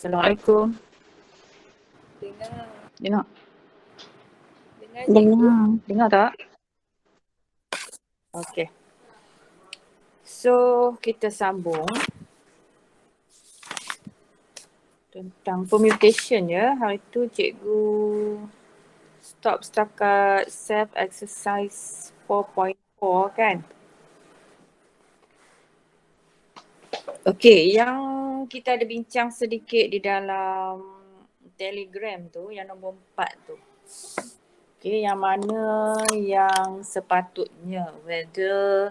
Assalamualaikum. Dengar. Dengar? Dengar cikgu. Dengar tak? Okey. So, kita sambung tentang permutation ya. Hari tu cikgu stop setakat self exercise 4.4 kan? Okey, yang kita ada bincang sedikit di dalam Telegram tu, yang nombor 4 tu. Okey, yang mana yang sepatutnya, whether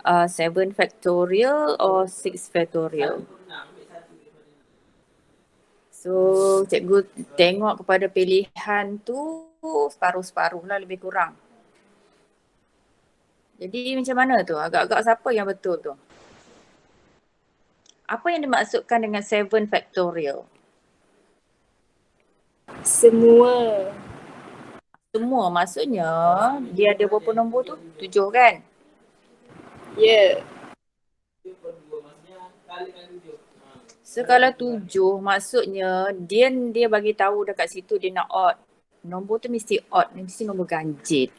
7 factorial or 6 factorial. So, cikgu tengok kepada pilihan tu separuh-separuh lah lebih kurang. Jadi macam mana tu? Agak-agak siapa yang betul tu? Apa yang dimaksudkan dengan 7 factorial? Semua. Semua maksudnya dia ada berapa nombor tu? 7 kan? Ya. So kalau 7 maksudnya dia bagi tahu dekat situ dia nak odd. Nombor tu mesti odd, mesti nombor ganjil.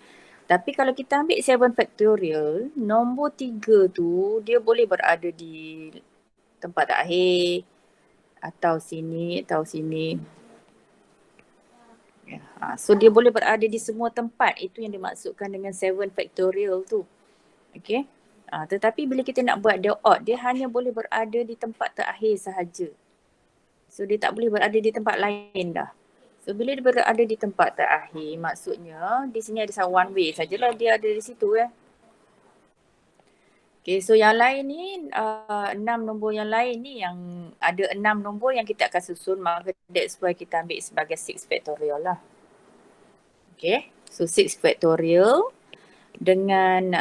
Tapi kalau kita ambil 7 factorial, nombor 3 tu dia boleh berada di tempat akhir atau sini atau sini. Ya. So dia boleh berada di semua tempat. Itu yang dimaksudkan dengan 7 factorial tu. Okay. Tetapi bila kita nak buat dia odd, dia hanya boleh berada di tempat terakhir sahaja. So dia tak boleh berada di tempat lain dah. So bila dia berada di tempat terakhir, maksudnya di sini ada one way sajalah dia ada di situ ya. Okay, so yang lain ni, 6 nombor yang lain ni yang ada 6 nombor yang kita akan susun, maka that's why kita ambil sebagai 6 factorial lah. Okay, so 6 factorial dengan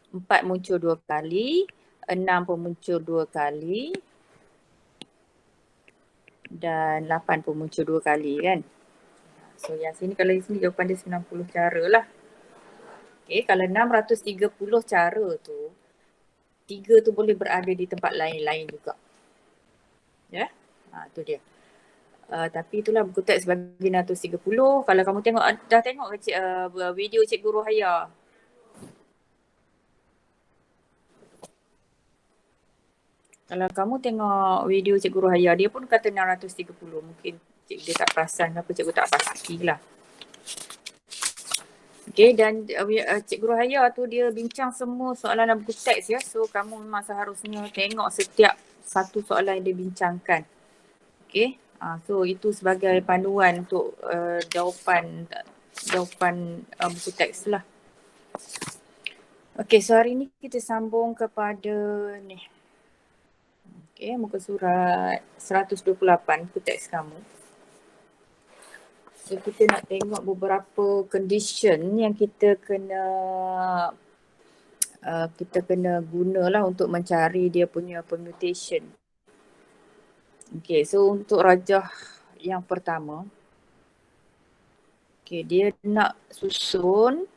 4 muncul 2 kali, 6 pun muncul 2 kali dan 8 pun muncul 2 kali kan. So yang sini kalau di sini jawapan dia 90 cara lah. Okay, kalau 630 cara tu, 3 tu boleh berada di tempat lain-lain juga. Ya, tu dia. Tapi itulah buku teks bagi 630. Kalau kamu tengok, dah tengok ke video Cikgu Rohaya? Kalau kamu tengok video Cikgu Rohaya, dia pun kata 630. Mungkin dia tak perasan apa cikgu tak pastilah. Okay, dan Cikgu Rohaya tu dia bincang semua soalan dalam buku teks ya. So kamu memang seharusnya tengok setiap satu soalan yang dia bincangkan. Okay, so itu sebagai panduan untuk jawapan buku teks lah. Okay, so hari ni kita sambung kepada ni. Okay, muka surat 128 buku teks kamu. So kita nak tengok beberapa condition yang kita kena gunalah untuk mencari dia punya permutation. Okay, so untuk rajah yang pertama, okay, dia nak susun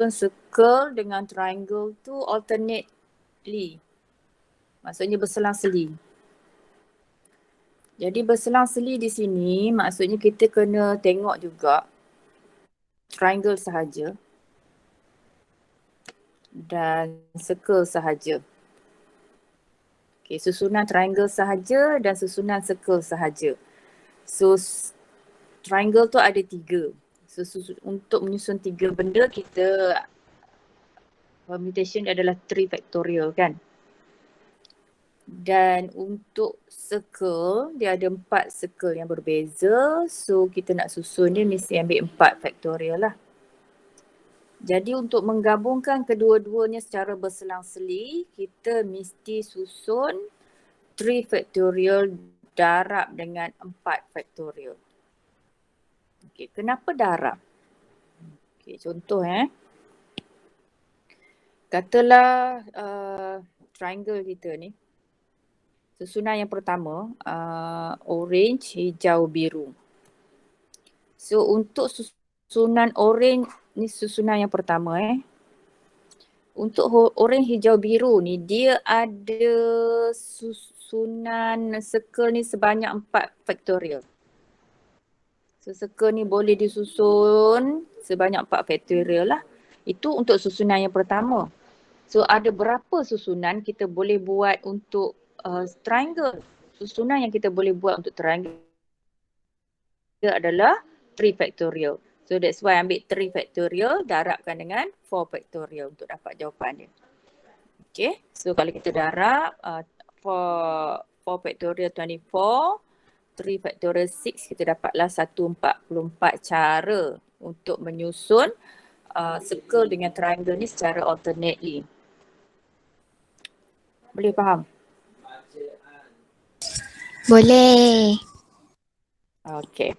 circle dengan triangle tu alternately. Maksudnya berselang-seli. Jadi berselang-seli di sini maksudnya kita kena tengok juga triangle sahaja dan circle sahaja. Okay, susunan triangle sahaja dan susunan circle sahaja. So triangle tu ada 3. So untuk menyusun 3 benda kita permutation adalah 3 factorial kan. Dan untuk circle, dia ada 4 circle yang berbeza. So kita nak susun dia mesti ambil 4 factorial lah. Jadi untuk menggabungkan kedua-duanya secara berselang-seli, kita mesti susun 3 factorial darab dengan 4 factorial. Okay, kenapa darab? Okay, contoh katalah triangle kita ni. Susunan yang pertama, orange, hijau, biru. So untuk susunan orange ni susunan yang pertama Untuk orang hijau biru ni, dia ada susunan circle ni sebanyak 4 faktorial. So circle ni boleh disusun sebanyak 4 faktorial lah. Itu untuk susunan yang pertama. So ada berapa susunan kita boleh buat untuk triangle? Susunan yang kita boleh buat untuk triangle adalah 3 factorial. So that's why ambil 3 factorial, darabkan dengan 4 factorial untuk dapat jawapan dia. Okay, so kalau kita darab 4 factorial 24, 3 factorial 6, kita dapatlah 144 cara untuk menyusun circle dengan triangle ni secara alternately. Boleh faham? Boleh. Okay.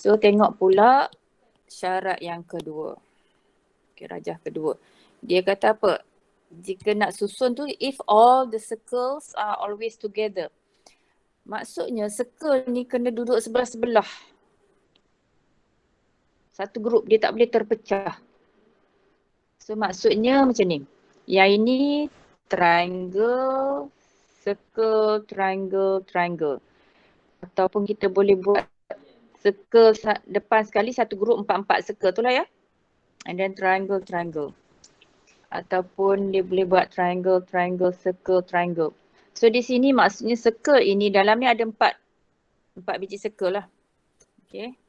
So tengok pula syarat yang kedua. Okay, rajah kedua. Dia kata apa? Jika nak susun tu, if all the circles are always together. Maksudnya circle ni kena duduk sebelah-sebelah. Satu grup, dia tak boleh terpecah. So maksudnya macam ni. Yang ini triangle, circle, triangle, triangle. Ataupun kita boleh buat circle depan sekali satu grup 4 circle tu lah ya. And then triangle, triangle. Ataupun dia boleh buat triangle, triangle, circle, triangle. So di sini maksudnya circle ini dalamnya ada 4 biji circle lah. Okay.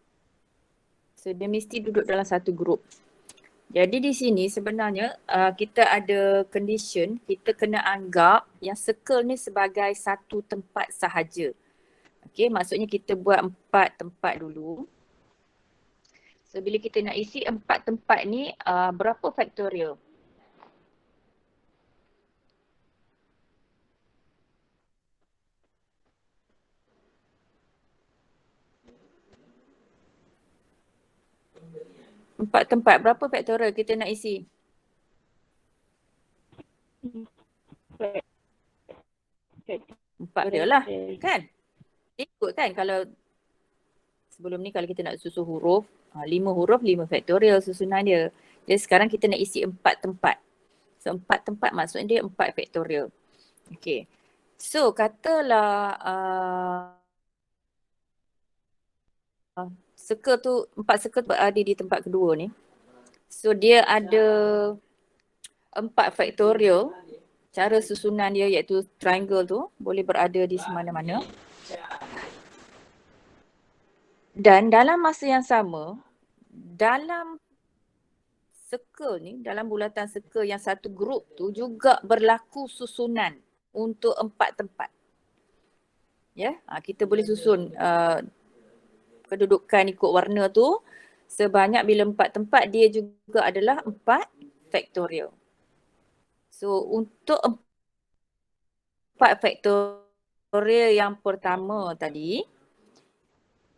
So dia mesti duduk dalam satu grup. Jadi di sini sebenarnya kita ada condition, kita kena anggap yang circle ni sebagai satu tempat sahaja. Okay, maksudnya kita buat 4 tempat dulu. So bila kita nak isi 4 tempat ni, berapa faktorial? Empat tempat, berapa faktorial kita nak isi? 4 dia lah, kan? Ikut kan kalau sebelum ni kalau kita nak susun huruf, 5 huruf 5 faktorial susunan dia. Jadi sekarang kita nak isi 4 tempat. So 4 tempat maksudnya dia 4 faktorial. Okay. So katalah circle tu, 4 circle berada di tempat kedua ni. So dia ada 4 faktorial. Cara susunan dia iaitu triangle tu boleh berada di semana-mana. Dan dalam masa yang sama, dalam circle ni, dalam bulatan circle yang satu grup tu juga berlaku susunan untuk 4 tempat. Ya, kita boleh susun kedudukan ikut warna tu sebanyak bila 4 tempat dia juga adalah 4 faktorial. So untuk 4 faktorial yang pertama tadi,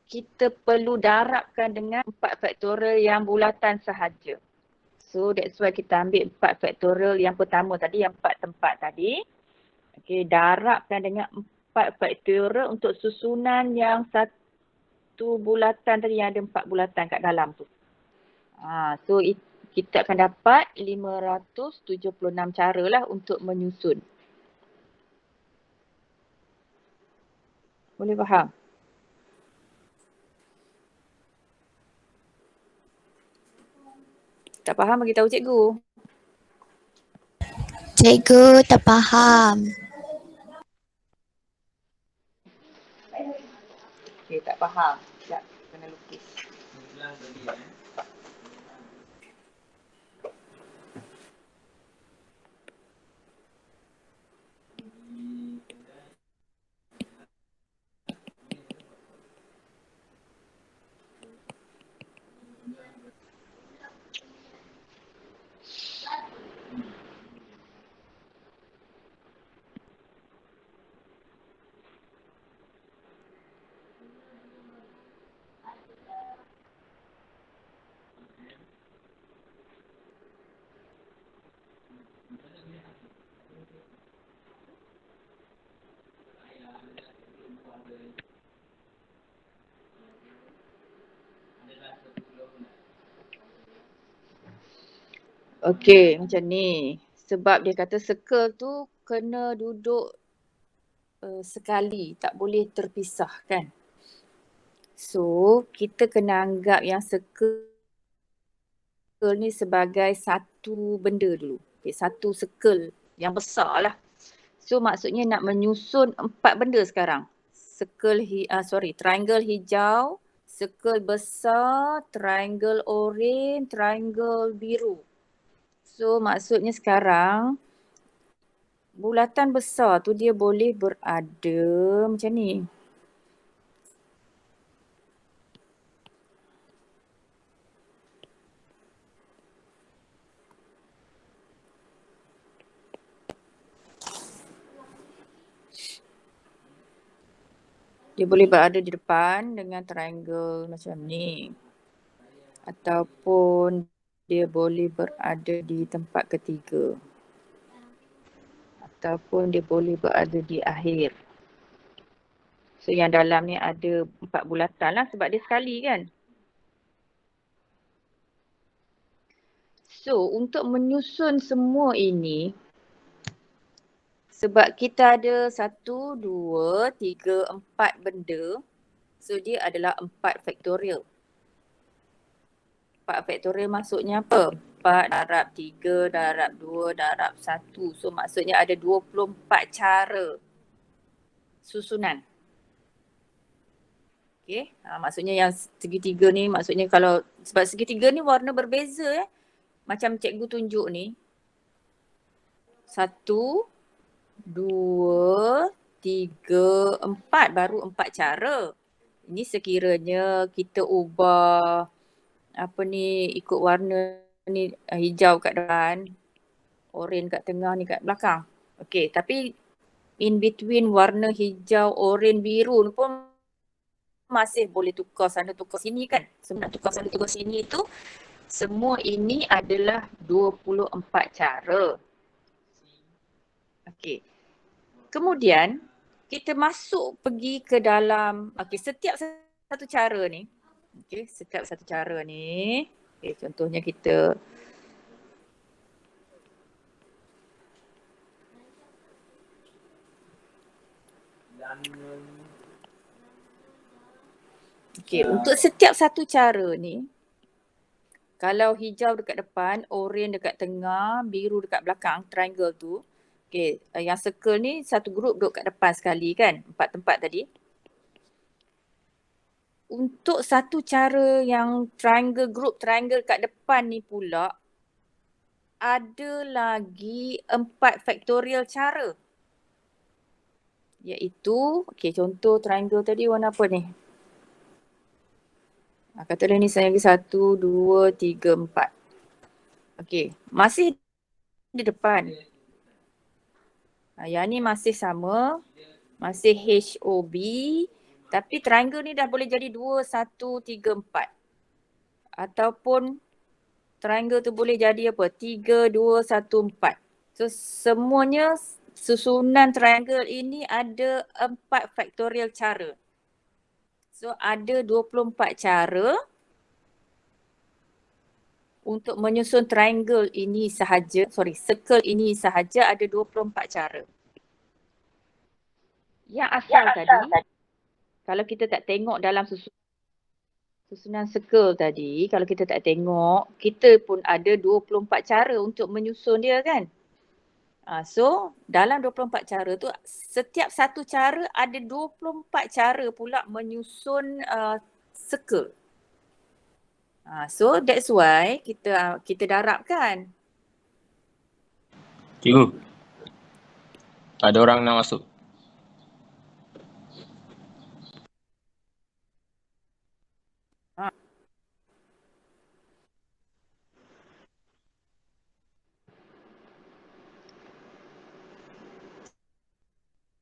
kita perlu darabkan dengan 4 faktorial yang bulatan sahaja. So that's why kita ambil 4 faktorial yang pertama tadi, yang 4 tempat tadi. Okay, darabkan dengan 4 faktorial untuk susunan yang satu bulatan tadi yang ada 4 bulatan kat dalam tu. So kita akan dapat 576 cara lah untuk menyusun. Boleh faham? Tak faham bagi tahu cikgu. Cikgu tak faham. Okay, tak faham. Sekejap, kena lukis. Okey, macam ni. Sebab dia kata circle tu kena duduk sekali, tak boleh terpisah kan. So, kita kena anggap yang circle ni sebagai satu benda dulu. Okay, satu circle yang besar lah. So, maksudnya nak menyusun 4 benda sekarang. Triangle hijau, circle besar, triangle oranye, triangle biru. So, maksudnya sekarang bulatan besar tu dia boleh berada macam ni. Dia boleh berada di depan dengan triangle macam ni. Ataupun dia boleh berada di tempat ketiga. Ataupun dia boleh berada di akhir. So yang dalam ni ada 4 bulatan lah sebab dia sekali kan. So untuk menyusun semua ini, sebab kita ada 1, 2, 3, 4 benda. So dia adalah 4 faktorial. 4 faktorial maksudnya apa? 4 darab 3 darab 2 darab 1. So maksudnya ada 24 cara susunan. Okay. Maksudnya yang segitiga ni maksudnya kalau sebab segitiga ni warna berbeza macam cikgu tunjuk ni. 1, 2, 3, 4 baru 4 cara. Ini sekiranya kita ubah ikut warna ni hijau kat depan, oranye kat tengah ni kat belakang. Okey, tapi in between warna hijau, oranye, biru pun masih boleh tukar sana tukar sini kan. Sebab nak tukar sana tukar sini tu semua ini adalah 24 cara. Okey. Kemudian kita masuk pergi ke dalam setiap satu cara ni. Setiap satu cara ni. Contohnya kita untuk setiap satu cara ni, kalau hijau dekat depan, oranye dekat tengah, biru dekat belakang, triangle tu. Yang circle ni satu grup duduk kat depan sekali kan, 4 tempat tadi. Untuk satu cara yang group triangle kat depan ni pula, ada lagi 4 faktorial cara. Iaitu, contoh triangle tadi warna apa ni? Katalah ni saya bagi 1, 2, 3, 4. Masih di depan. Yang ni masih sama, masih HOB, tapi triangle ni dah boleh jadi 2, 1, 3, 4. Ataupun triangle tu boleh jadi 3, 2, 1, 4. So semuanya susunan triangle ini ada 4 faktorial cara. So ada 24 cara untuk menyusun triangle ini sahaja, circle ini sahaja ada 24 cara. Yang asal tadi, kalau kita tak tengok dalam susunan circle tadi, kalau kita tak tengok, kita pun ada 24 cara untuk menyusun dia kan. So dalam 24 cara tu, setiap satu cara ada 24 cara pula menyusun circle. So that's why kita darabkan. Cikgu, ada orang nak masuk.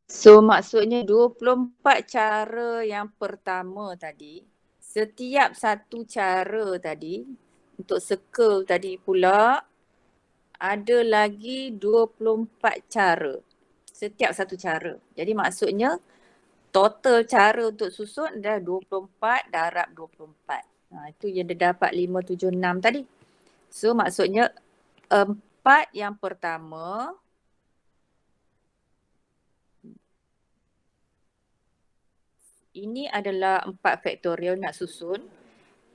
So maksudnya 24 cara yang pertama tadi, setiap satu cara tadi untuk circle tadi pula ada lagi 24 cara. Setiap satu cara. Jadi maksudnya total cara untuk susun adalah 24 darab 24. Itu yang dia dapat 576 tadi. So maksudnya 4 yang pertama ini adalah 4 faktorial nak susun.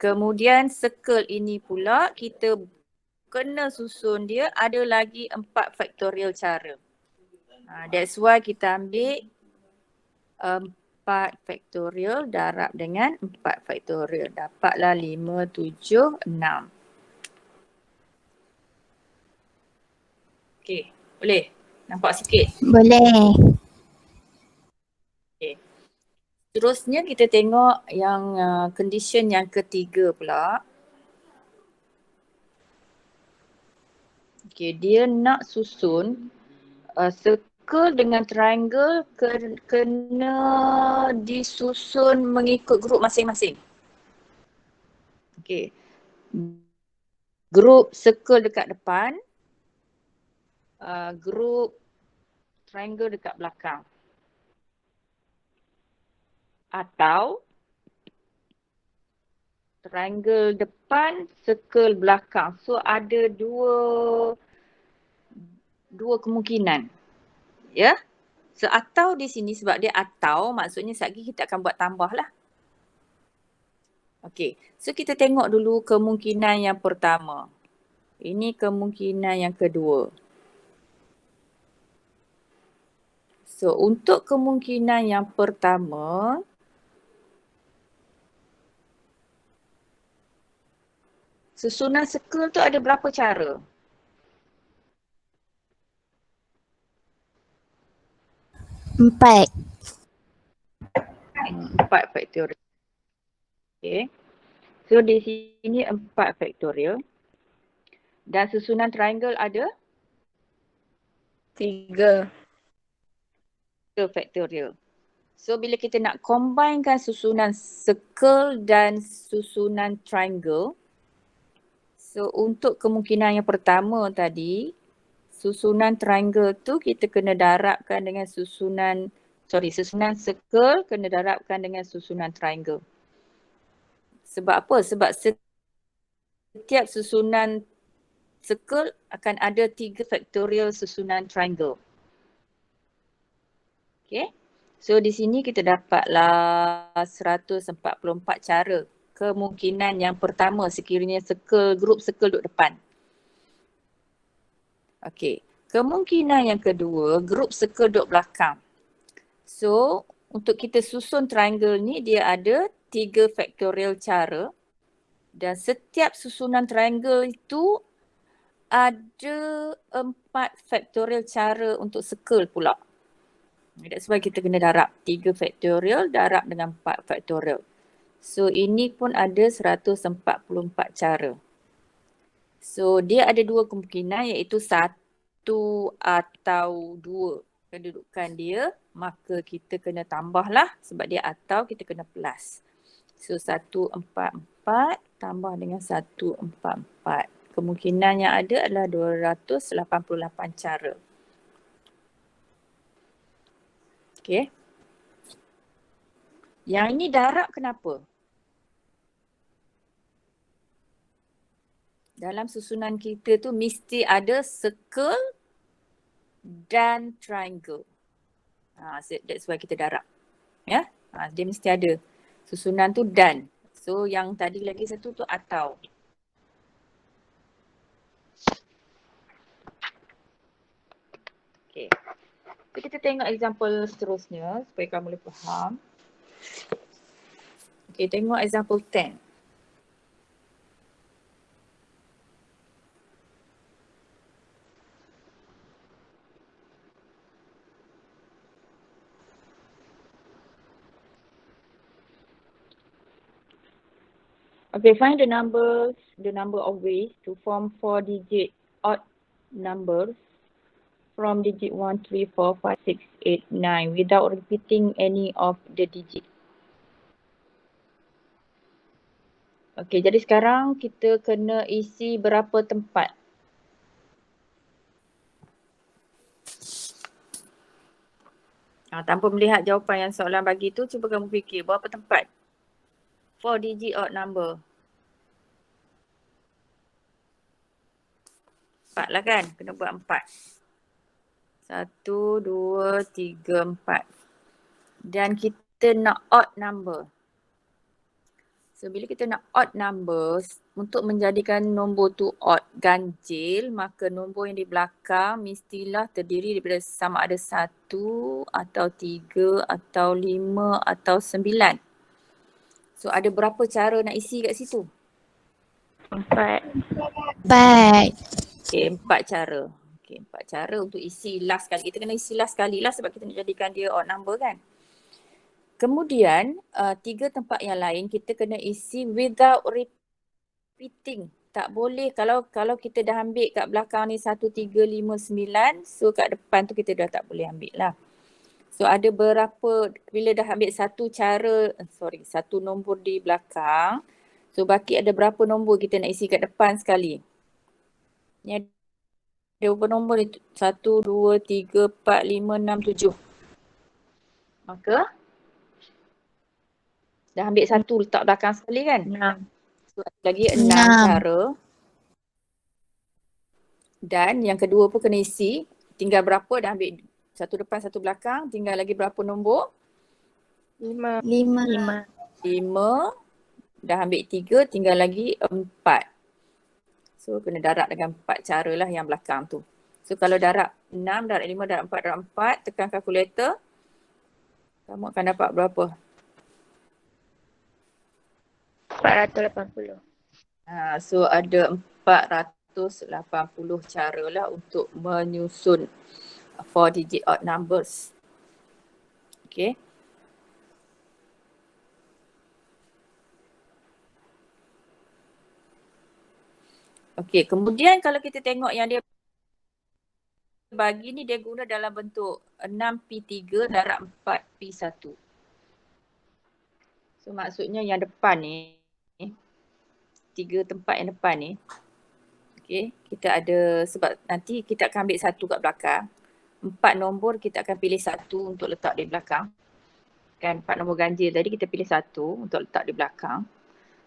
Kemudian circle ini pula kita kena susun dia ada lagi 4 faktorial cara. That's why kita ambil 4 faktorial darab dengan 4 faktorial. Dapatlah 5, 7, 6. Okey, boleh? Nampak sikit? Boleh. Terusnya kita tengok yang condition yang ketiga pula. Okay, dia nak susun circle dengan triangle kena disusun mengikut grup masing-masing. Okay. Grup circle dekat depan, grup triangle dekat belakang. Atau triangle depan, circle belakang. So ada dua kemungkinan. Ya. So atau di sini sebab dia atau maksudnya sekejap lagi kita akan buat tambah lah. Okey. So kita tengok dulu kemungkinan yang pertama. Ini kemungkinan yang kedua. So untuk kemungkinan yang pertama, susunan circle tu ada berapa cara? 4. 4 faktorial. Okay. So di sini 4 faktorial. Dan susunan triangle ada 3. 3 faktorial. So bila kita nak combinekan susunan circle dan susunan triangle, so untuk kemungkinan yang pertama tadi, susunan triangle tu kita kena darabkan dengan susunan circle kena darabkan dengan susunan triangle. Sebab apa? Sebab setiap susunan circle akan ada 3 faktorial susunan triangle. Okay. So di sini kita dapatlah 144 cara kemungkinan yang pertama sekiranya grup circle duduk depan. Okey, kemungkinan yang kedua grup circle duduk belakang. So untuk kita susun triangle ni dia ada 3 faktorial cara dan setiap susunan triangle itu ada 4 faktorial cara untuk circle pula. That's why kita kena darab 3 faktorial darab dengan 4 faktorial. So ini pun ada 144 cara. So dia ada 2 kemungkinan iaitu 1 atau 2 kedudukan dia. Maka kita kena tambahlah sebab dia atau kita kena plus. So 144 tambah dengan 144. Kemungkinan yang ada adalah 288 cara. Okay. Yang ini darab kenapa? Dalam susunan kita tu mesti ada circle dan triangle. That's why kita darab. Ya? Dia mesti ada. Susunan tu dan. So yang tadi lagi satu tu atau. Okay. So kita tengok example seterusnya supaya kamu boleh faham. Okay, tengok example 10. Okay, find the number of ways to form 4-digit odd numbers from digit 1, 3, 4, 5, 6, 8, 9 without repeating any of the digit. Okay, jadi sekarang kita kena isi berapa tempat? Tanpa melihat jawapan yang soalan bagi tu, cuba kamu fikir berapa tempat? 4-digit odd number. 4 lah kan. Kena buat 4. 1, 2, 3, 4. Dan kita nak odd number. So bila kita nak odd numbers, untuk menjadikan nombor tu odd, ganjil, maka nombor yang di belakang mestilah terdiri daripada sama ada 1 atau 3 atau 5 atau 9. So ada berapa cara nak isi kat situ? 4. 4. Okay, 4 cara. Okay, 4 cara untuk isi last kali. Kita kena isi last kali lah sebab kita nak jadikan dia odd number kan. Kemudian 3 tempat yang lain kita kena isi without repeating. Tak boleh kalau kita dah ambil kat belakang ni 1, 3, 5, 9. So kat depan tu kita dah tak boleh ambil lah. So ada berapa, bila dah ambil satu nombor di belakang. So baki ada berapa nombor kita nak isi kat depan sekali. Ni ada berapa nombor ni? 1, 2, 3, 4, 5, 6, 7. Maka dah ambil satu letak belakang sekali kan? 6. So ada lagi 6 6. cara. Dan yang kedua pun kena isi. Tinggal berapa dah ambil satu depan satu belakang. Tinggal lagi berapa nombor? 5. 5. 5. Dah ambil 3. Tinggal lagi 4. So kena darab dengan 4 cara lah yang belakang tu. So kalau darab 6, darab 5, darab 4, darab 4. Tekan kalkulator. Kamu akan dapat berapa? 480. So ada 480 cara lah untuk menyusun 4 digit odd numbers. Okay. Okay, kemudian kalau kita tengok yang dia bagi ni, dia guna dalam bentuk 6P3 darab 4P1. So maksudnya yang depan ni, 3 tempat yang depan ni, okay, kita ada, sebab nanti kita akan ambil satu kat belakang. 4 nombor kita akan pilih satu untuk letak di belakang. Kan 4 nombor ganjil tadi kita pilih satu untuk letak di belakang.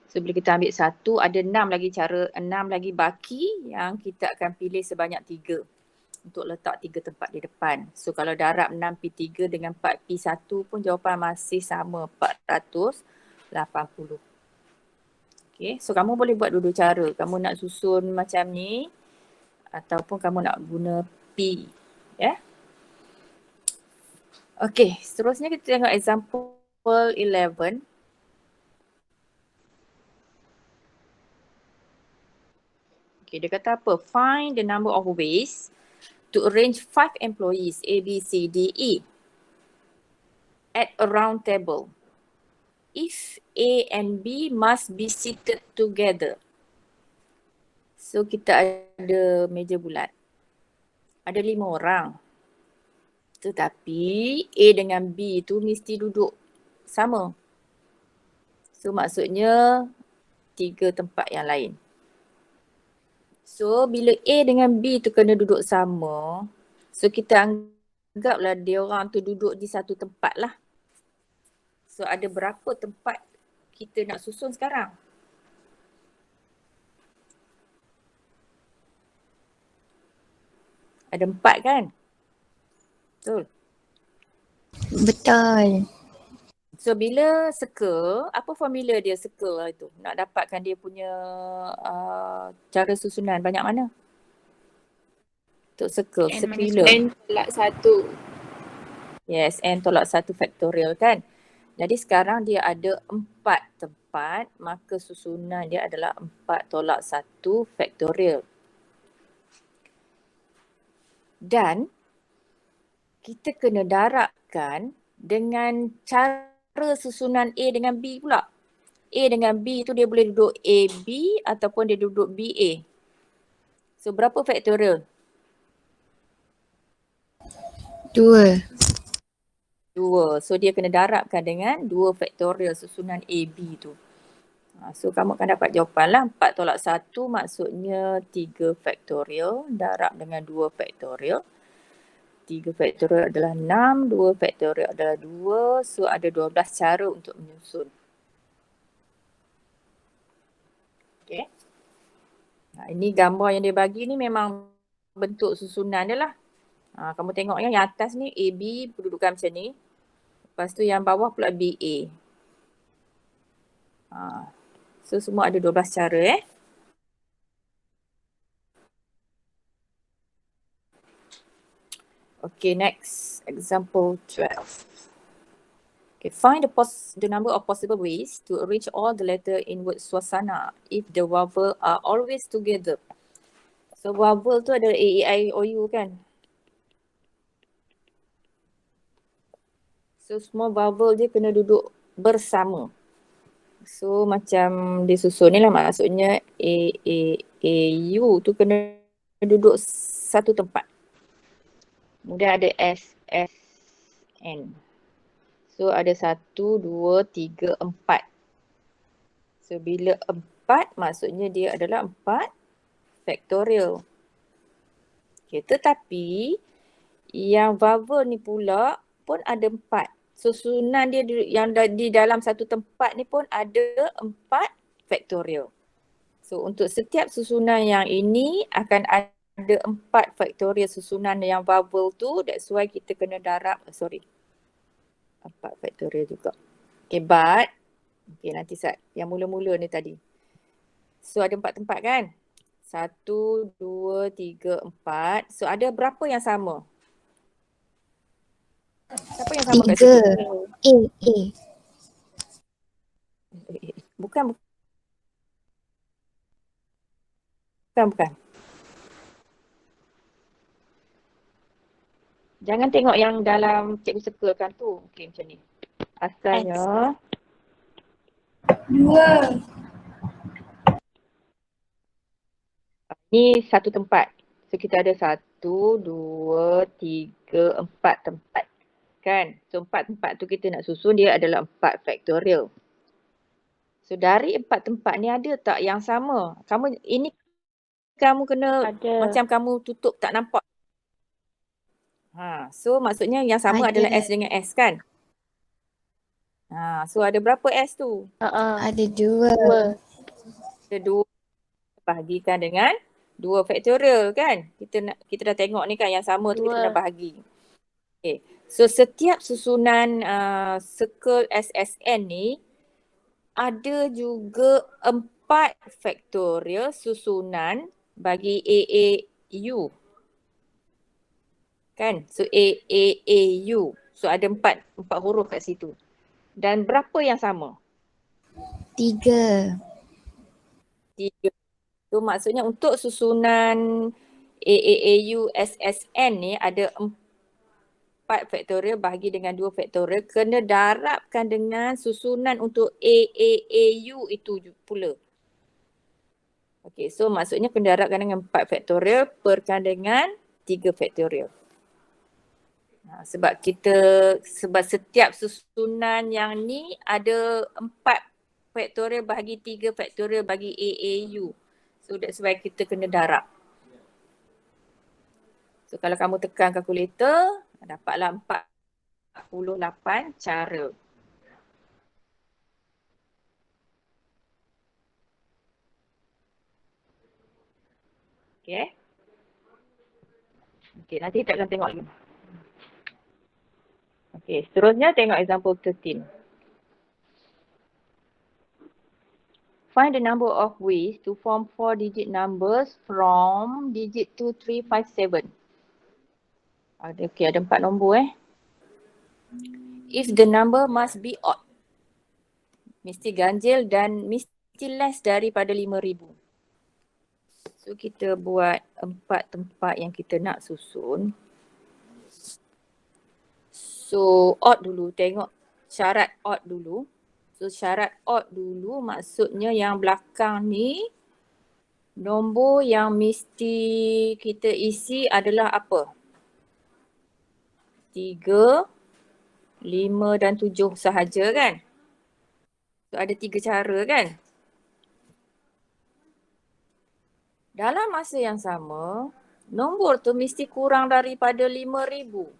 So bila kita ambil satu, ada 6 lagi cara, 6 lagi baki yang kita akan pilih sebanyak 3 untuk letak 3 tempat di depan. So kalau darab 6P3 dengan 4P1 pun jawapan masih sama, 480. Okay, so kamu boleh buat dua-dua cara. Kamu nak susun macam ni ataupun kamu nak guna P. Ya. Yeah? Okay, seterusnya kita tengok example 11. Okay, dia kata apa? Find the number of ways to arrange 5 employees A, B, C, D, E at a round table. If A and B must be seated together. So kita ada meja bulat. Ada 5 orang. Tetapi A dengan B tu mesti duduk sama. So maksudnya 3 tempat yang lain. So bila A dengan B tu kena duduk sama, so kita anggaplah dia orang tu duduk di satu tempat lah. So ada berapa tempat kita nak susun sekarang? Ada 4 kan? Betul. Betul. So bila circle, apa formula dia circle lah itu? Nak dapatkan dia punya cara susunan banyak mana? Untuk circle, circular. N tolak 1. Yes, n tolak 1 factorial kan? Jadi sekarang dia ada 4 tempat, maka susunan dia adalah 4 tolak 1 factorial. Dan kita kena darabkan dengan cara susunan A dengan B pula. A dengan B tu dia boleh duduk AB ataupun dia duduk BA. So berapa factorial? 2. 2. So dia kena darabkan dengan 2 factorial susunan AB tu. So kamu akan dapat jawapan lah. 4 tolak 1 maksudnya 3 factorial darab dengan 2 factorial. 3 factorial adalah 6, 2 factorial adalah 2. So ada 12 cara untuk menyusun. Okay. Ini gambar yang dia bagi ni memang bentuk susunan dia lah. Kamu tengok yang atas ni AB kedudukan macam ni. Lepas tu yang bawah pula BA. So semua ada 12 cara Okay, next example 12. Okay, find the number of possible ways to arrange all the letter in word suasana if the vowel are always together. So vowel tu ada A, E, I, O, U kan? So semua vowel dia kena duduk bersama. So macam disusun ni lah, maksudnya A, U tu kena duduk satu tempat. Kemudian ada S, N. So ada 1, 2, 3, 4. So bila 4 maksudnya dia adalah 4 faktorial. Okay, tetapi yang vowel ni pula pun ada 4. Susunan dia yang di dalam satu tempat ni pun ada 4 faktorial. So untuk setiap susunan yang ini akan ada 4 faktorial susunan yang vowel tu. That's why kita kena darab, 4 faktorial juga. Okay, but okay, nanti yang mula-mula ni tadi. So ada 4 tempat kan? 1, 2, 3, 4. So ada berapa yang sama? Siapa yang sama kat 3. situ? A. Bukan. Jangan tengok yang dalam cikgu circlekan tu. Okay, macam ni. Asalnya 2. ni satu tempat. So kita ada 1, 2, 3, 4 tempat. Kan? So 4 tempat tu kita nak susun dia adalah 4 faktorial. So dari 4 tempat ni ada tak yang sama? Kamu kena Ada. macam kamu tutup tak nampak. So maksudnya yang sama Ada. adalah S dengan S kan? So ada berapa S tu? Ada 2. Ada 2 bahagikan dengan 2 faktorial kan? Kita dah tengok ni kan yang sama tu kita 2. dah bahagi. Okay. So setiap susunan circle SSN ni ada juga 4 faktorial susunan bagi AAU. Kan? So AAAU. So ada 4 huruf kat situ. Dan berapa yang sama? 3. 3. So maksudnya untuk susunan AAAU SSN ni ada 4 faktorial bahagi dengan 2 faktorial kena darabkan dengan susunan untuk AAAU itu pula. Okay, so maksudnya kena darabkan dengan 4 faktorial perkan dengan 3 faktorial. Sebab setiap susunan yang ni ada 4 faktorial bahagi 3 faktorial bagi AAU. So that's why kita kena darab. So kalau kamu tekan kalkulator, dapatlah 48 cara. Okay. Okay, nanti kita akan tengok lagi. Okay, seterusnya tengok example 13. Find the number of ways to form 4-digit numbers from digit 2, 3, 5, 7. Ada 4 nombor If the number must be odd. Mesti ganjil dan mesti less daripada 5,000. So kita buat 4 tempat yang kita nak susun. So odd dulu, tengok syarat odd dulu. So syarat odd dulu maksudnya yang belakang ni nombor yang mesti kita isi adalah apa? 3, 5 dan 7 sahaja kan? So ada 3 cara kan? Dalam masa yang sama, nombor tu mesti kurang daripada 5,000.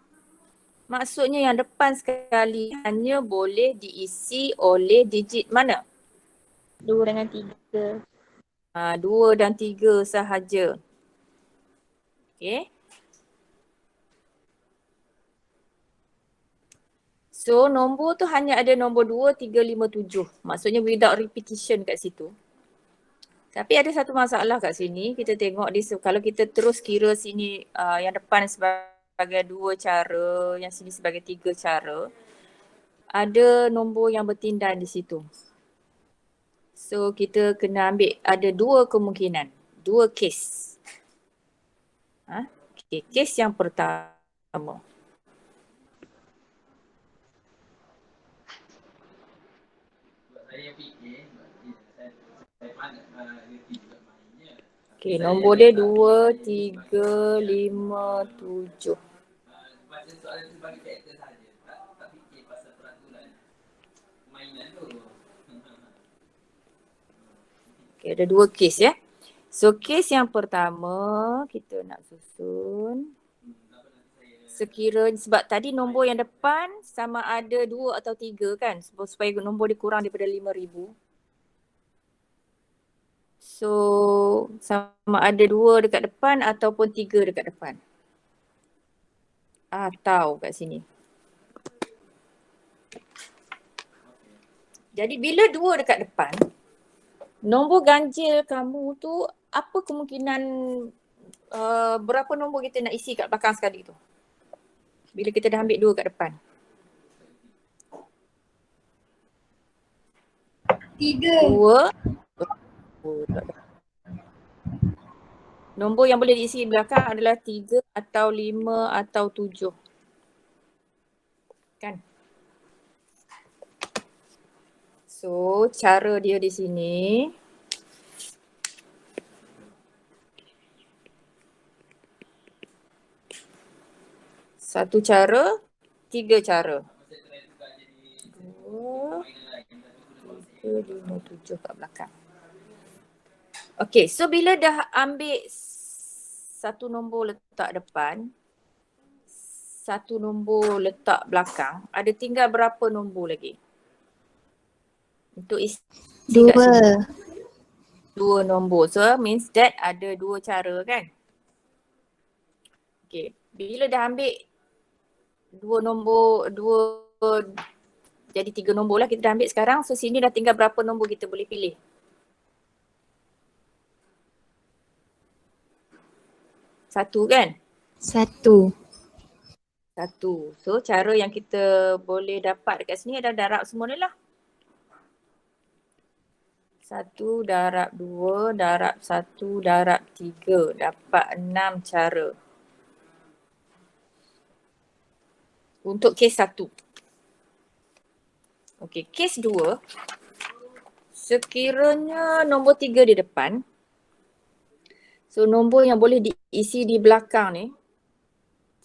Maksudnya yang depan sekali hanya boleh diisi oleh digit mana? 2 dengan 3. 2 dan 3 sahaja. Okay. So nombor tu hanya ada nombor 2, 3, 5, 7. Maksudnya without repetition kat situ. Tapi ada satu masalah kat sini. Kita tengok kalau kita terus kira sini yang depan sebagai 2 cara, yang sini sebagai 3 cara. Ada nombor yang bertindan di situ. So kita kena ambil ada 2 kemungkinan. 2 kes. Okay. Kes yang pertama. Okay, nombor dia 2, 3, 5, 7. Okay, ada 2 kes ya. So kes yang pertama kita nak susun. Sekiranya sebab tadi nombor yang depan sama ada 2 atau 3 kan. Supaya nombor dia kurang daripada 5,000. So sama ada 2 dekat depan ataupun 3 dekat depan. Atau kat sini. Jadi bila 2 dekat depan, nombor ganjil kamu tu apa kemungkinan berapa nombor kita nak isi kat belakang sekali tu? Bila kita dah ambil 2 kat depan. 3. 2. Nombor yang boleh diisi di belakang adalah 3 atau 5 atau 7. Kan? So, cara dia di sini. Satu cara, 3 cara. 2, 3, 5, 7 kat belakang. Okay, so bila dah ambil satu nombor letak depan, satu nombor letak belakang, ada tinggal berapa nombor lagi? Untuk isi kat sini. 2 nombor. So means that ada 2 cara kan? Okay, bila dah ambil 2 nombor, jadi 3 nombor lah kita dah ambil sekarang. So sini dah tinggal berapa nombor kita boleh pilih? 1 kan? 1. 1. So cara yang kita boleh dapat dekat sini adalah darab semua ni lah. 1 darab 2 darab 1 darab 3 dapat 6 cara. Untuk kes 1. Okey, kes 2. Sekiranya nombor 3 di depan. So nombor yang boleh diisi di belakang ni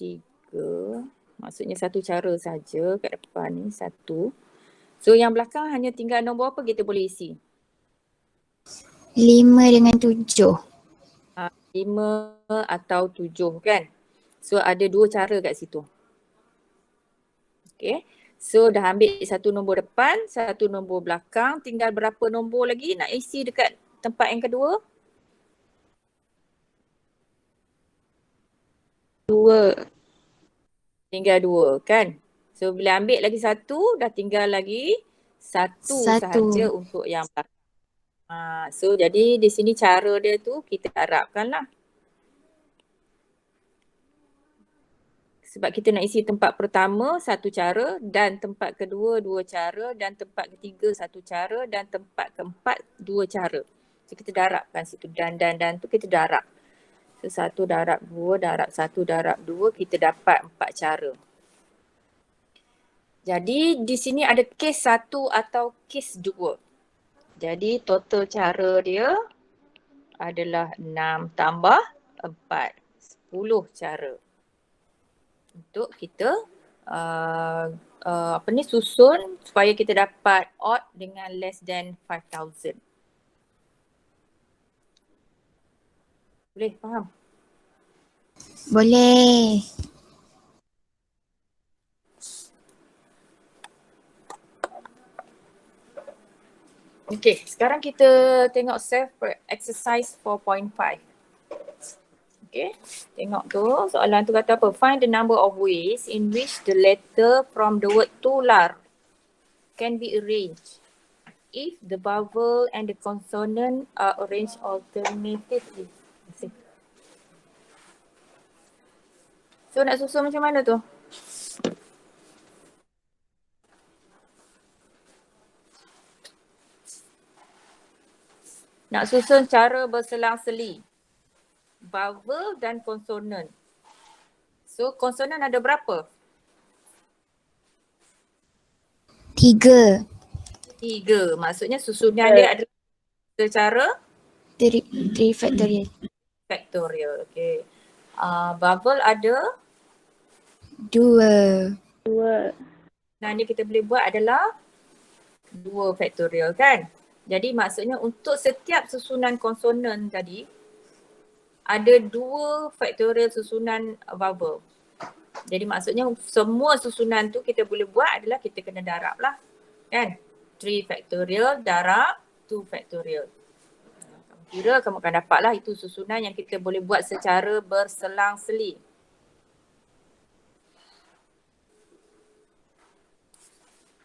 3. Maksudnya satu cara saja kat depan ni 1. So yang belakang hanya tinggal nombor apa kita boleh isi? 5 dengan 7. 5 atau 7 kan? So ada 2 cara kat situ. Okay. So dah ambil satu nombor depan, satu nombor belakang. Tinggal berapa nombor lagi nak isi dekat tempat yang kedua? 2. Tinggal 2 kan? So bila ambil lagi 1, dah tinggal lagi 1 sahaja untuk yang belakang. So jadi di sini cara dia tu kita harapkan lah. Sebab kita nak isi tempat pertama 1 cara dan tempat kedua 2 cara dan tempat ketiga 1 cara dan tempat keempat 2 cara. So kita darabkan situ dan tu kita darab. So 1 darab 2 darab 1 darab 2 kita dapat 4 cara. Jadi di sini ada kes 1 atau kes 2. Jadi total cara dia adalah 6 tambah 4. 10 cara. Untuk kita susun supaya kita dapat odd dengan less than 5,000. Boleh faham? Boleh. Okay, sekarang kita tengok self exercise 4.5. Okay, tengok tu. Soalan tu kata apa? Find the number of ways in which the letter from the word tular can be arranged if the vowel and the consonant are arranged alternatively. So nak susun macam mana tu? Nak susun cara berselang-seli vowel dan konsonan. So konsonan ada berapa? 3. 3. Maksudnya susunan dia adalah secara 3 factorial. factorial. Okay. Vowel ada. 2. Nah ni kita boleh buat adalah 2 factorial kan. Jadi maksudnya untuk setiap susunan konsonan tadi ada 2 factorial susunan vowel. Jadi maksudnya semua susunan tu kita boleh buat adalah kita kena darab lah kan. 3 factorial darab 2 factorial. Kamu kira kamu akan dapat lah itu susunan yang kita boleh buat secara berselang-seli.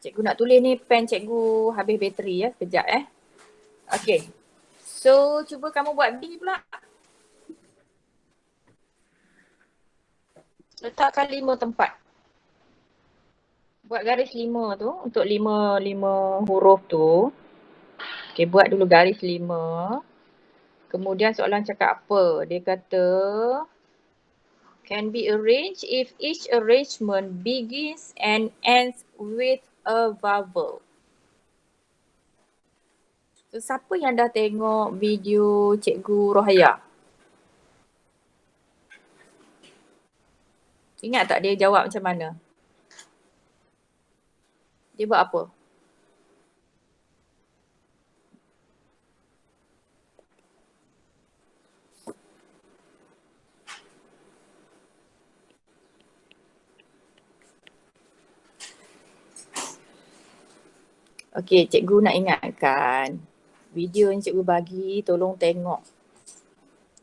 Cikgu nak tulis ni, pen cikgu habis bateri ya, kejap Okay. So cuba kamu buat B pula. Letakkan 5 tempat. Buat garis 5 tu untuk 5 huruf tu. Okay, buat dulu garis 5. Kemudian soalan cakap apa? Dia kata can be arranged if each arrangement begins and ends with a vowel. So, siapa yang dah tengok video Cikgu Rohaya? Ingat tak dia jawab macam mana? Dia buat apa? Okey, cikgu nak ingatkan. Video yang cikgu bagi tolong tengok.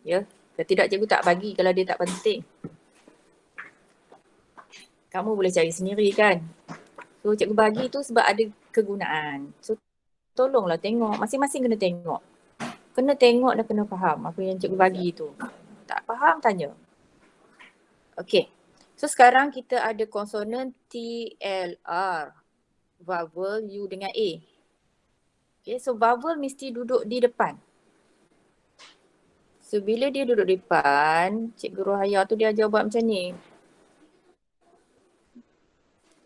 Ya, kalau tidak cikgu tak bagi kalau dia tak penting. Kamu boleh cari sendiri kan. So cikgu bagi tu sebab ada kegunaan. So tolonglah tengok, masing-masing kena tengok. Kena tengok dan kena faham apa yang cikgu bagi tu. Tak faham tanya. Okey. So sekarang kita ada konsonan T, L, R. Vowel U dengan A. Okay, so vowel mesti duduk di depan. So bila dia duduk di depan, Cikgu Rohaya tu dia ajar buat macam ni.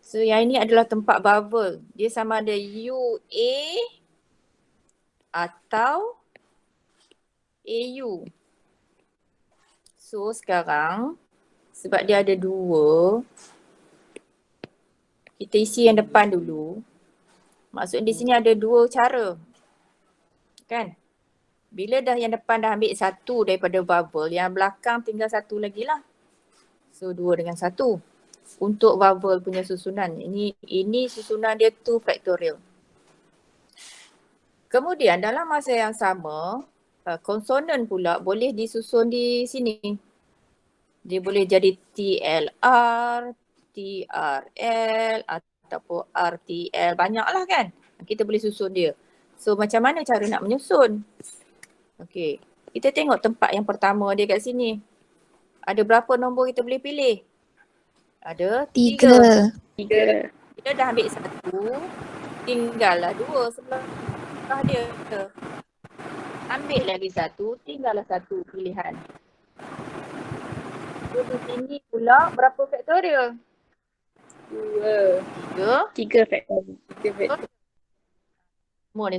So yang ini adalah tempat vowel. Dia sama ada U, A atau AU. So sekarang sebab dia ada 2, kita isi yang depan dulu. Maksudnya di sini ada 2 cara. Kan? Bila dah yang depan dah ambil 1 daripada vowel, yang belakang tinggal 1 lagi lah. So 2 dengan 1. Untuk vowel punya susunan. Ini susunan dia 2 factorial. Kemudian dalam masa yang sama, konsonan pula boleh disusun di sini. Dia boleh jadi TLR, TRL ataupun RTL. Banyaklah kan. Kita boleh susun dia. So macam mana cara nak menyusun? Okey. Kita tengok tempat yang pertama dia kat sini. Ada berapa nombor kita boleh pilih? Ada 3. 3. Kita dah ambil 1. Tinggallah 2 sebelah dia. Ambil lagi 1. Tinggallah 1 pilihan. So di sini pula berapa faktorial? 2. 3 factorial.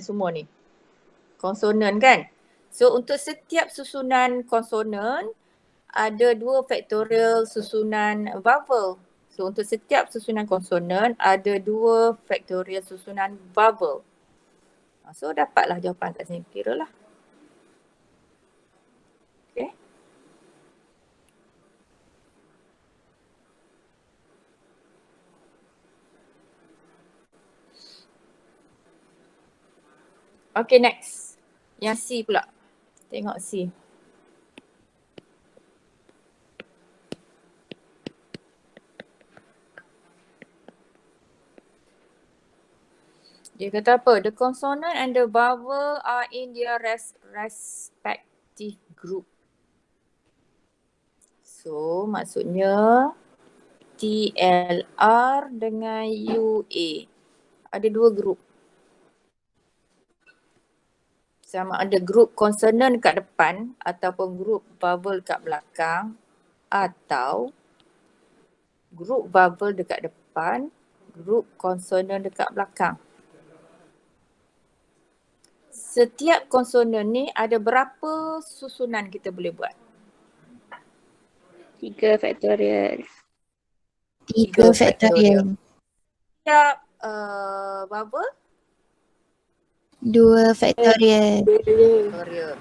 Semua ni. Konsonan kan? So untuk setiap susunan konsonan ada 2 faktorial susunan vowel. So untuk setiap susunan konsonan ada 2 faktorial susunan vowel. So dapatlah jawapan kat sini. Kira lah. Okay. Okay, next. Yang C pula. Tengok C. Dia kata apa? The consonant and the vowel are in their respective group. So maksudnya TLR dengan UA ada dua grup. Sama ada grup consonant kat depan ataupun grup vowel kat belakang atau grup vowel dekat depan, grup konsonan dekat belakang. Setiap konsonan ni ada berapa susunan kita boleh buat? 3 faktorial. 3 faktorial. Setiap vowel 2 faktorial. faktorial.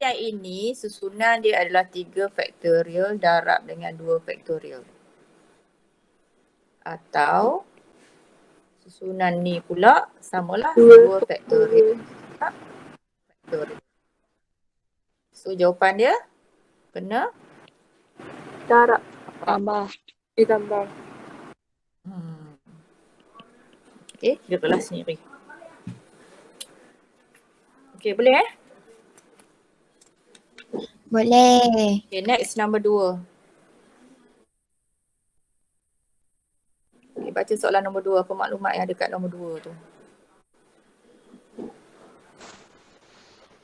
Yang ini susunan dia adalah 3 faktorial darab dengan 2 faktorial. Atau susunan ni pula samalah 2 faktorial. Faktorial. So jawapan dia kena Darab. Tambah. Ditambah. Okay, dia kelas sendiri. Okay, boleh Boleh. Okay, next number 2. Okay, baca soalan nombor 2. Apa maklumat yang ada kat nombor 2 tu?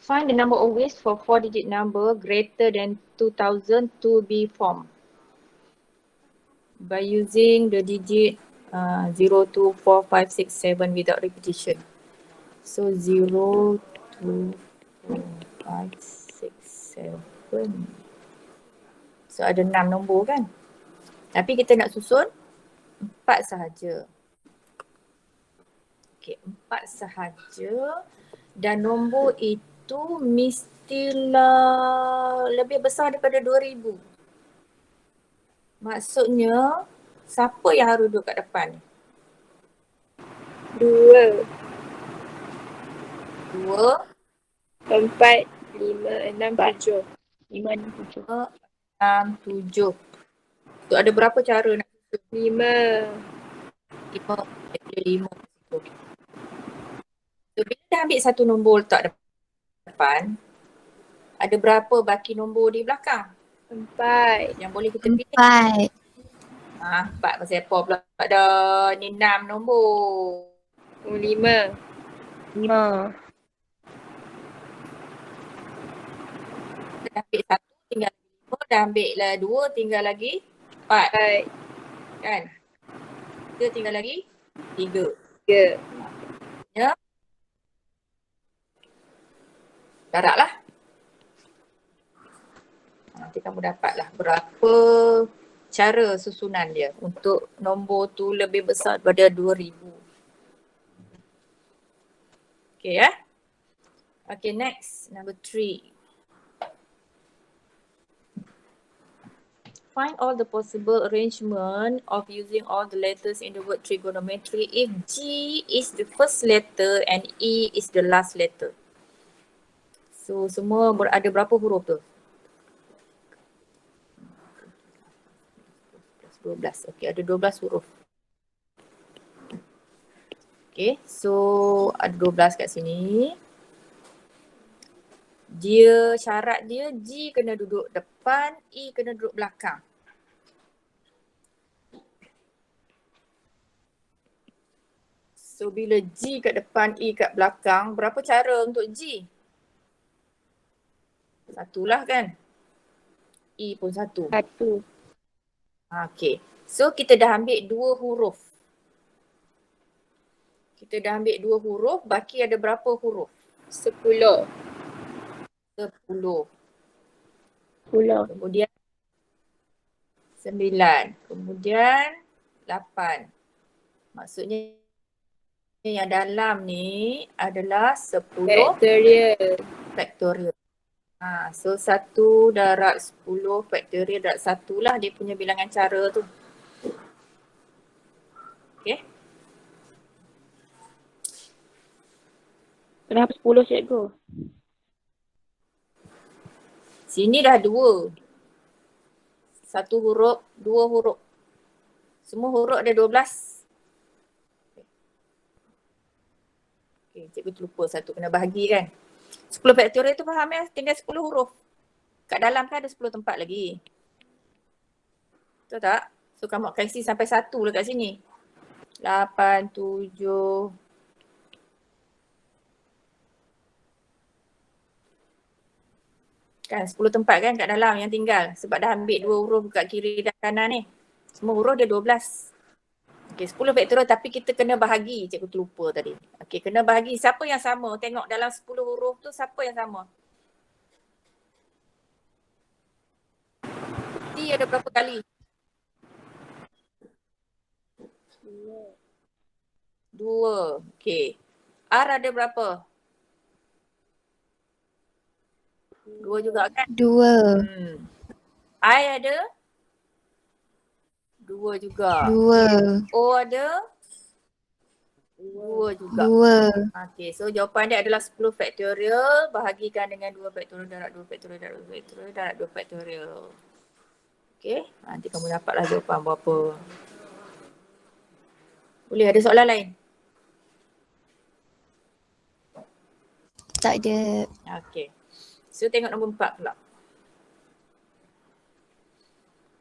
Find the number of ways for 4-digit number greater than 2000 to be formed by using the digit 0, 2, 4, 5, 6, 7 without repetition. So 0, 2, 4, 5, 6, 7. So ada 6 nombor kan? Tapi kita nak susun 4 sahaja. Okay, 4 sahaja dan nombor itu mestilah lebih besar daripada 2000. Maksudnya siapa yang harus duduk kat depan? 2, 2, 4, 5, 6, 7. 5, 6, 7. 6, 7. So ada berapa cara nak 5. 5. So bila dah ambil satu nombor letak depan, ada berapa baki nombor di belakang 4. yang boleh kita pilih? 4. 4 pasal apa pula dah, ni 6 nombor. 5. 5. Dah ambil 1 tinggal 5, dah ambil lah 2 tinggal lagi 4 kan? Kita tinggal lagi 3. 3. Ya. Darab lah. Nanti kamu dapatlah berapa cara susunan dia untuk nombor tu lebih besar daripada 2000. Okay ya. Okay, next number 3. Find all the possible arrangement of using all the letters in the word trigonometry if G is the first letter and E is the last letter. So semua ada berapa huruf tu? 12. Okay, ada 12 huruf. Okay, so ada 12 kat sini. Syarat dia G kena duduk depan, E kena duduk belakang. So bila G kat depan, E kat belakang, berapa cara untuk G? Satulah kan? E pun satu. 1. Okay. So kita dah ambil 2 huruf. Kita dah ambil 2 huruf, baki ada berapa huruf? 10. 10. 10. Kemudian 9. Kemudian 8. Maksudnya yang dalam ni adalah 10 Faktorial. faktorial. So 1 darab 10 faktorial darab 1 lah dia punya bilangan cara tu. Okay. Kenapa 10 cikgu? Sini dah 2. 1 huruf, 2 huruf. Semua huruf ada 12. Okay, cikgu terlupa satu kena bahagi kan. 10 faktorial tu faham ya? Tinggal 10 huruf. Kat dalam kan ada 10 tempat lagi. Betul tak? So kamu akan isi sampai 1 lah kat sini. 8, 7. Kan 10 tempat kan kat dalam yang tinggal. Sebab dah ambil 2 huruf kat kiri dan kanan ni. Semua huruf dia 12. Okey, 10 faktorial tapi kita kena bahagi. Cikgu terlupa tadi. Okey, kena bahagi. Siapa yang sama? Tengok dalam 10 huruf tu siapa yang sama? T ada berapa kali? 2. Okey. R ada berapa? 2 juga kan? 2. I ada? 2 juga. 2. O ada? 2 juga. 2. Okey, so jawapan dia adalah 10 faktorial bahagikan dengan 2 faktorial darab 2 faktorial darab 2 faktorial darab 2 faktorial. Okey, nanti kamu dapatlah jawapan berapa. Boleh ada soalan lain? Tak ada. Okey. So tengok nombor 4 pula.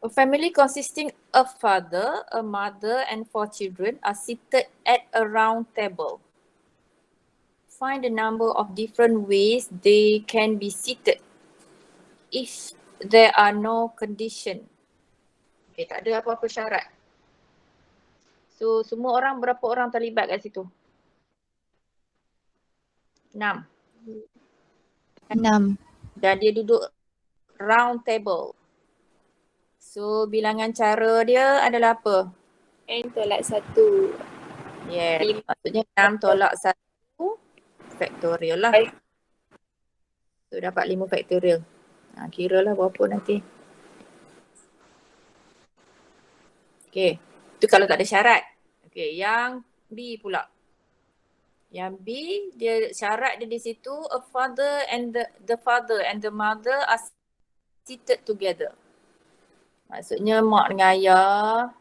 A family consisting of father, a mother and 4 children are seated at a round table. Find the number of different ways they can be seated if there are no condition. Okay, tak ada apa-apa syarat. So semua orang, berapa orang terlibat kat situ? 6. 6. Dan dia duduk round table. So bilangan cara dia adalah apa? N tolak 1. Yeah, Lima. maksudnya 6 tolak 1 faktorial lah. So dapat 5 faktorial. Kira lah berapa nanti. Okay, tu kalau tak ada syarat. Okay, yang B pula. Yang B, dia syarat dia di situ, a father and the father and the mother are seated together. Maksudnya mak dengan ayah,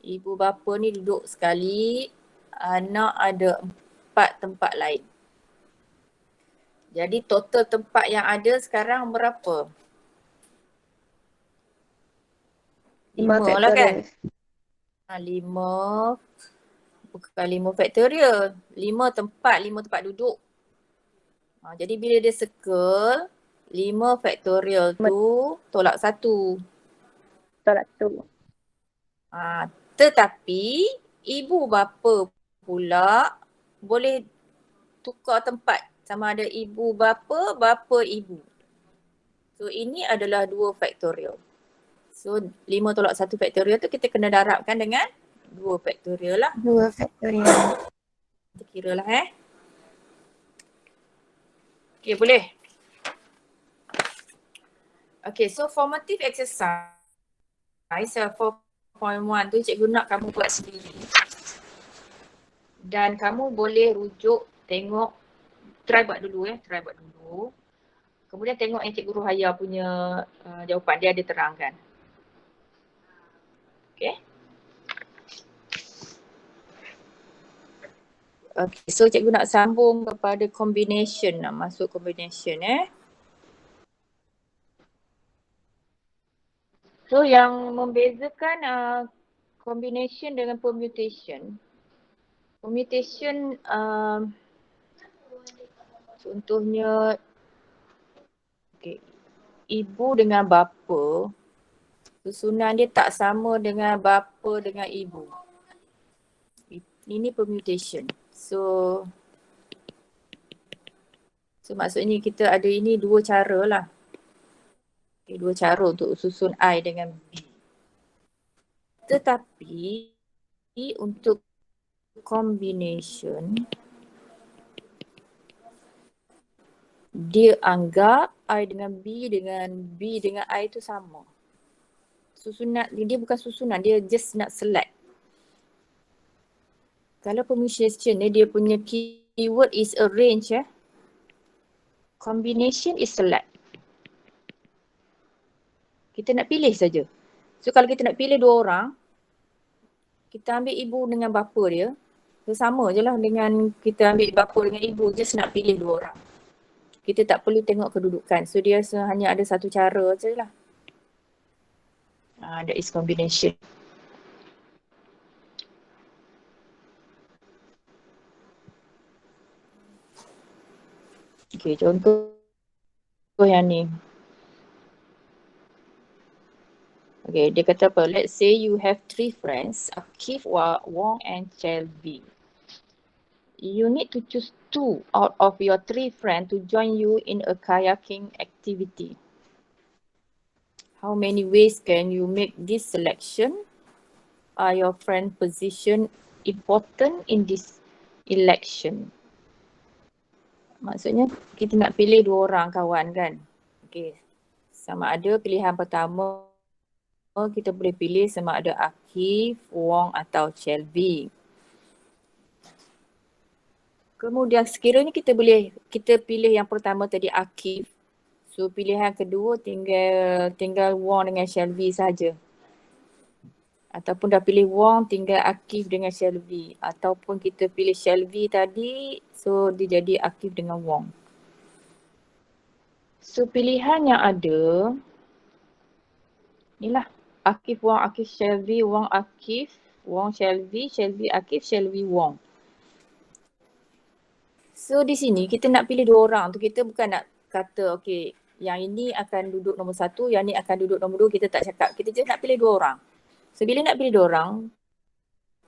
ibu bapa ni duduk sekali, anak ada 4 tempat lain. Jadi total tempat yang ada sekarang berapa? 5 lah kan? 5 bukan 5 faktorial. 5 tempat duduk. Jadi bila dia circle, 5 faktorial tu tolak 1. Tolak 1. Tetapi ibu bapa pula boleh tukar tempat. Sama ada ibu bapa, bapa ibu. So ini adalah 2 faktorial. So 5 tolak 1 faktorial tu kita kena darabkan dengan 2 faktorial lah. 2 faktorial. Kita kira lah Okay, boleh? Okay, so formative exercise 4.1 tu cikgu nak kamu buat sendiri. Dan kamu boleh rujuk, tengok, try buat dulu. Kemudian tengok yang Cikgu Ruhaya punya jawapan, dia ada terangkan. Okay. Okay, so cikgu nak sambung kepada combination, nak masuk combination So yang membezakan combination dengan permutation. Permutation contohnya okay, ibu dengan bapa, susunan dia tak sama dengan bapa dengan ibu. Ini permutation. So maksudnya kita ada ini 2 cara lah. Okay, 2 cara untuk susun I dengan B. Tetapi untuk combination, dia anggap I dengan B dengan I tu sama. Susunan, dia bukan susunan, dia just nak select. Kalau permutation ni dia punya keyword is arrange Combination is select. Kita nak pilih saja. So kalau kita nak pilih 2 orang, kita ambil ibu dengan bapa dia, So sama je lah dengan kita ambil bapa dengan ibu, just nak pilih 2 orang. Kita tak perlu tengok kedudukan. So dia hanya ada satu cara je lah. That is combination. Okay, contoh yang ni. Okay, dia kata apa? Let's say you have 3 friends, Akif, Wong and Shelby. You need to choose 2 out of your 3 friends to join you in a kayaking activity. How many ways can you make this selection? Are your friend position important in this election? Maksudnya kita nak pilih 2 orang kawan kan. Okay. Sama ada pilihan pertama kita boleh pilih sama ada Akif, Wong atau Shelby. Kemudian sekiranya kita pilih yang pertama tadi Akif. So pilihan kedua tinggal Wong dengan Shelby saja. Ataupun dah pilih Wong tinggal Akif dengan Shelby. Ataupun kita pilih Shelby tadi so dia jadi Akif dengan Wong. So pilihan yang ada inilah Akif, Wong, Akif, Shelby, Wong, Akif, Wong, Shelby, Shelby, Akif, Shelby, Wong. So di sini kita nak pilih 2 orang tu, kita bukan nak kata okay yang ini akan duduk nombor 1, yang ni akan duduk nombor 2, kita tak cakap. Kita just nak pilih 2 orang. So bila nak pilih 2 orang,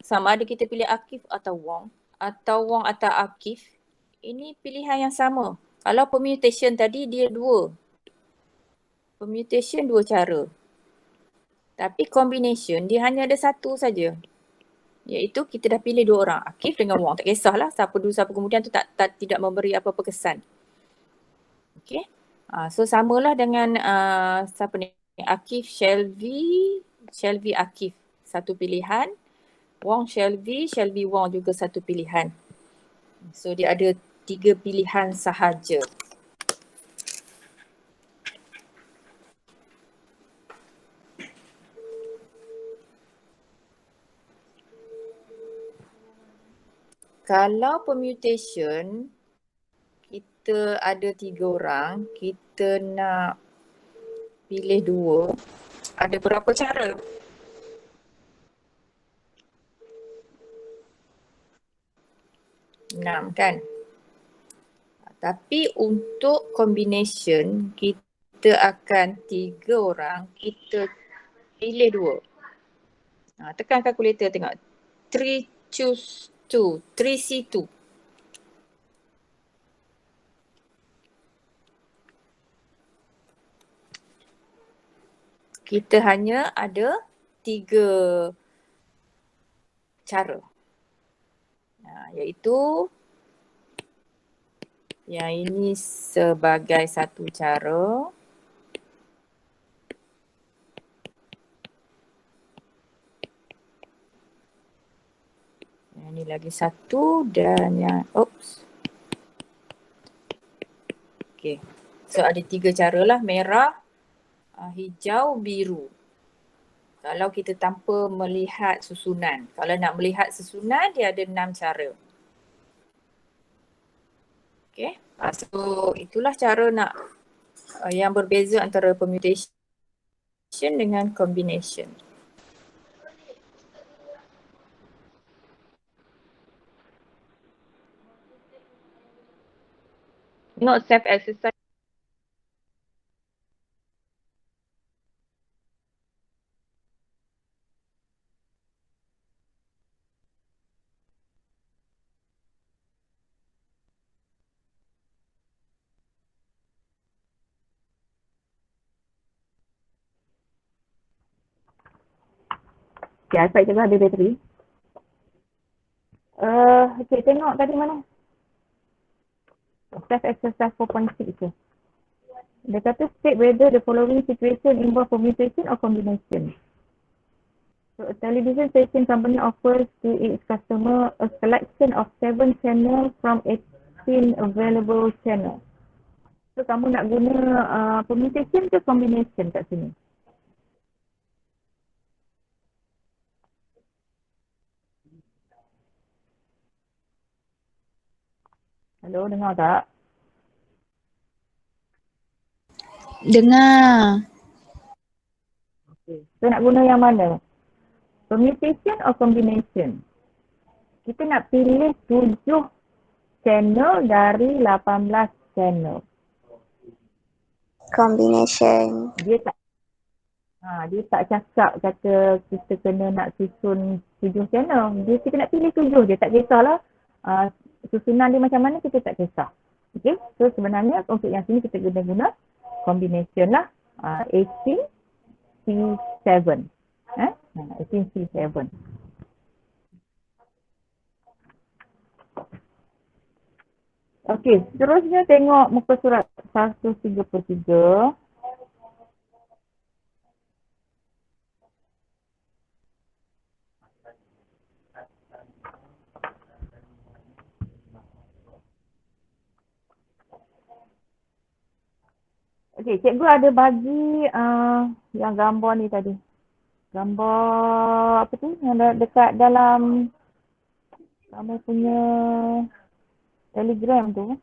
sama ada kita pilih Akif atau Wong atau Akif, ini pilihan yang sama. Kalau permutation tadi dia 2. Permutation 2 cara. Tapi combination dia hanya ada 1 saja. Iaitu kita dah pilih 2 orang, Akif dengan Wong. Tak kisahlah siapa dulu siapa kemudian tu tidak memberi apa-apa kesan. Okay. So samalah dengan siapa ni? Akif, Shelby, Akif. Satu pilihan. Wong, Shelby, Wong juga satu pilihan. So dia ada 3 pilihan sahaja. Kalau permutation, kita ada 3 orang, kita nak pilih 2, ada berapa cara? Enam kan? Tapi untuk combination, kita akan 3 orang, kita pilih 2. Tekan kalkulator tengok. 3 choose 2, 3C2. Kita hanya ada 3 cara. Iaitu yang ini sebagai satu cara. Yang ini lagi satu dan yang Okay. So ada 3 cara lah, merah, hijau, biru. Kalau kita tanpa melihat susunan. Kalau nak melihat susunan, dia ada 6 cara. Okay. So itulah cara nak yang berbeza antara permutation dengan combination. Not self-exercise. Okay, iPad juga ada bateri. Okay, tengok tadi mana? Self-exercise 4.6 je. Dia kata state whether the following situation involve permutation or combination. So a television station company offers to its customer a selection of 7 channels from 18 available channels. So kamu nak guna permutation ke combination kat sini? Hello, dengar tak? Dengar. Okay. So nak guna yang mana? Permutation or combination? Kita nak pilih 7 channel dari 18 channel. Combination. Dia tak cakap kata kita kena nak susun 7 channel. Kita nak pilih 7 je, tak kisahlah susunan dia macam mana, kita tak kisah. Okay, so sebenarnya untuk yang sini kita guna combination lah. 18 C7. 18 C7. Okey, seterusnya tengok muka surat 133. Okey, cikgu ada bagi yang gambar ni tadi. Gambar apa tu yang dekat dalam kamu punya Telegram tu.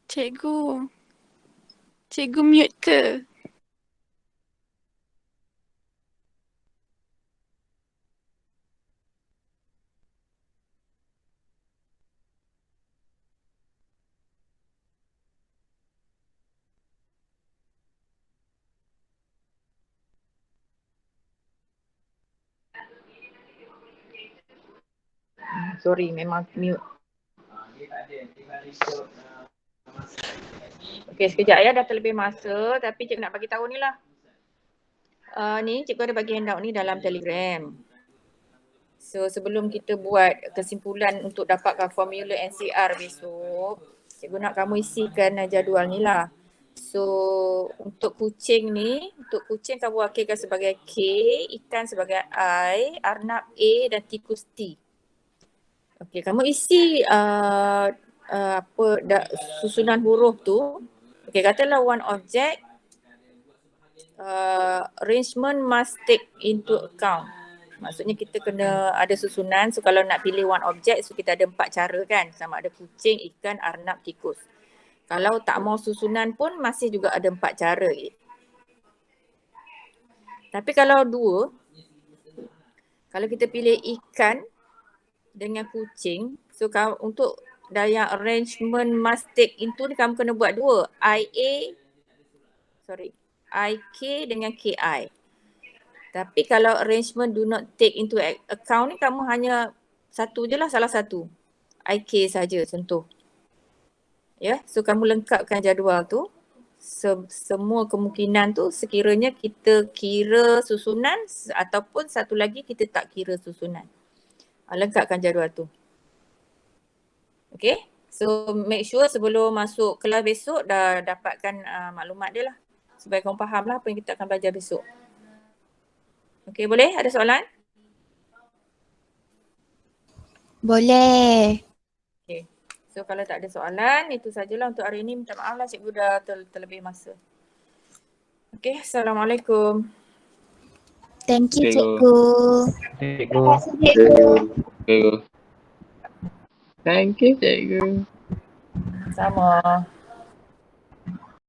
Cikgu mute ke? Sorry, memang mute. Okey, sekejap ya, dah terlebih masa tapi cikgu nak bagi tahu ni lah. Ni cikgu ada bagi handout ni dalam Telegram. So sebelum kita buat kesimpulan untuk dapatkan formula NCR besok, cikgu nak kamu isikan jadual ni lah. So untuk kucing ni, untuk kucing kamu wakilkan sebagai K, ikan sebagai I, arnab A dan tikus T. Okey, kamu isi susunan huruf tu. Okey, katalah one object, arrangement must take into account. Maksudnya kita kena ada susunan. So kalau nak pilih one object, so kita ada 4 cara kan. Sama ada kucing, ikan, arnab, tikus. Kalau tak mau susunan pun masih juga ada 4 cara. Tapi kalau Kalau kita pilih ikan dengan kucing, so untuk yang arrangement must take into ni kamu kena buat dua. IK dengan KI. Tapi kalau arrangement do not take into account ni kamu hanya satu je lah, salah satu. IK saja contoh. Ya, so kamu lengkapkan jadual tu. Semua kemungkinan tu sekiranya kita kira susunan ataupun satu lagi kita tak kira susunan. Lengkapkan jadual tu. Okay, so make sure sebelum masuk kelas besok dah dapatkan maklumat dia lah. Supaya kamu faham lah apa yang kita akan belajar besok. Okay, boleh? Ada soalan? Boleh. Okay. So kalau tak ada soalan, itu sajalah untuk hari ini. Minta maaf lah cikgu dah terlebih masa. Okay, Assalamualaikum. Thank you, Cikgu. cikgu. Cikgu. Thank you, cikgu. Sama.